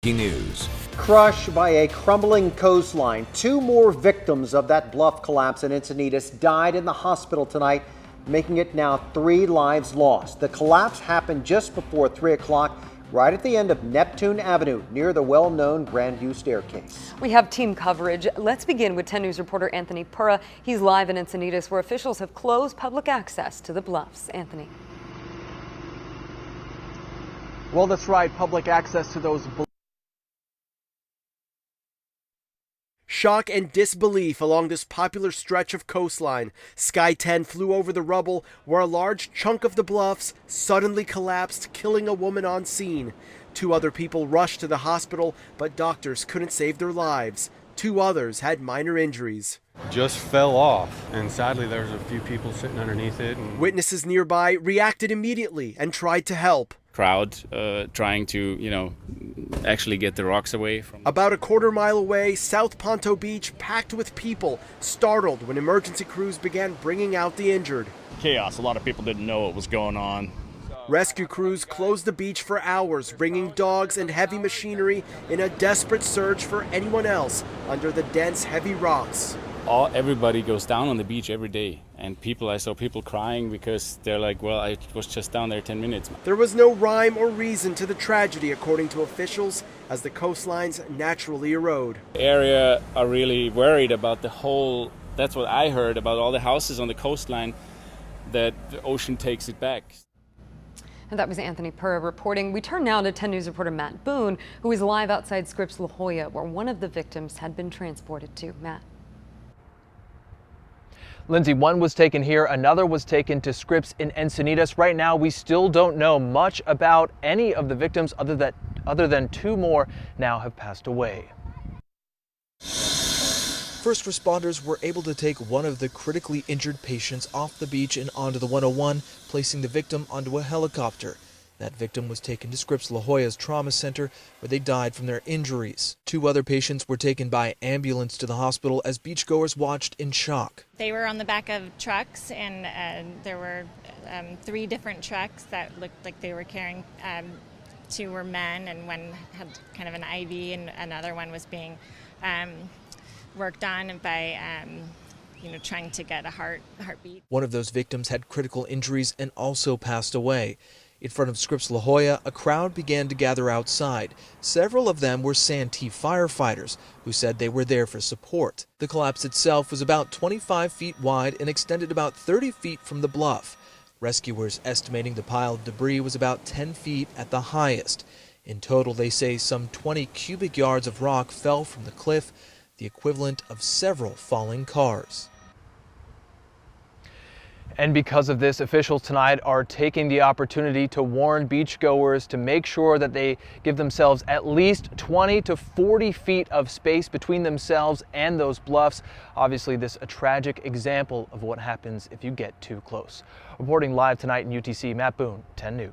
News. Crushed by a crumbling coastline, two more victims of that bluff collapse in Encinitas died in the hospital tonight, making it now 3 lives lost. The collapse happened just before 3 o'clock, right at the end of Neptune Avenue, near the well-known Grandview staircase. We have team coverage. Let's begin with 10 News reporter Anthony Purra. He's live in Encinitas, where officials have closed public access to the bluffs. Anthony. Well, that's right. Public access to those. Shock and disbelief along this popular stretch of coastline. Sky 10 flew over the rubble where a large chunk of the bluffs suddenly collapsed, killing a woman on scene. 2 other people rushed to the hospital, but doctors couldn't save their lives. 2 others had minor injuries. Just fell off, and sadly there was a few people sitting underneath it. Witnesses nearby reacted immediately and tried to help. Crowd trying to, actually get the rocks away from. About a quarter-mile away, South Ponto Beach packed with people, startled when emergency crews began bringing out the injured. Chaos. A lot of people didn't know what was going on. Rescue crews closed the beach for hours, bringing dogs and heavy machinery in a desperate search for anyone else under the dense, heavy rocks. Everybody goes down on the beach every day, and I saw people crying because they're like, well, I was just down there 10 minutes. There was no rhyme or reason to the tragedy, according to officials, as the coastlines naturally erode. The area are really worried about that's what I heard, about all the houses on the coastline, that the ocean takes it back. And that was Anthony Purra reporting. We turn now to 10 News reporter Matt Boone, who is live outside Scripps La Jolla, where one of the victims had been transported to. Matt. Lindsay, one was taken here, another was taken to Scripps in Encinitas. Right now, we still don't know much about any of the victims other than 2 more now have passed away. First responders were able to take one of the critically injured patients off the beach and onto the 101, placing the victim onto a helicopter. That victim was taken to Scripps La Jolla's trauma center, where they died from their injuries. 2 other patients were taken by ambulance to the hospital as beachgoers watched in shock. They were on the back of trucks, and there were 3 different trucks that looked like they were carrying. 2 were men, and one had kind of an IV, and another one was being worked on by trying to get a heartbeat. One of those victims had critical injuries and also passed away. In front of Scripps La Jolla, a crowd began to gather outside. Several of them were Santee firefighters who said they were there for support. The collapse itself was about 25 feet wide and extended about 30 feet from the bluff. Rescuers estimating the pile of debris was about 10 feet at the highest. In total, they say some 20 cubic yards of rock fell from the cliff, the equivalent of several falling cars. And because of this, officials tonight are taking the opportunity to warn beachgoers to make sure that they give themselves at least 20 to 40 feet of space between themselves and those bluffs. Obviously, this is a tragic example of what happens if you get too close. Reporting live tonight in UTC, Matt Boone, 10 News.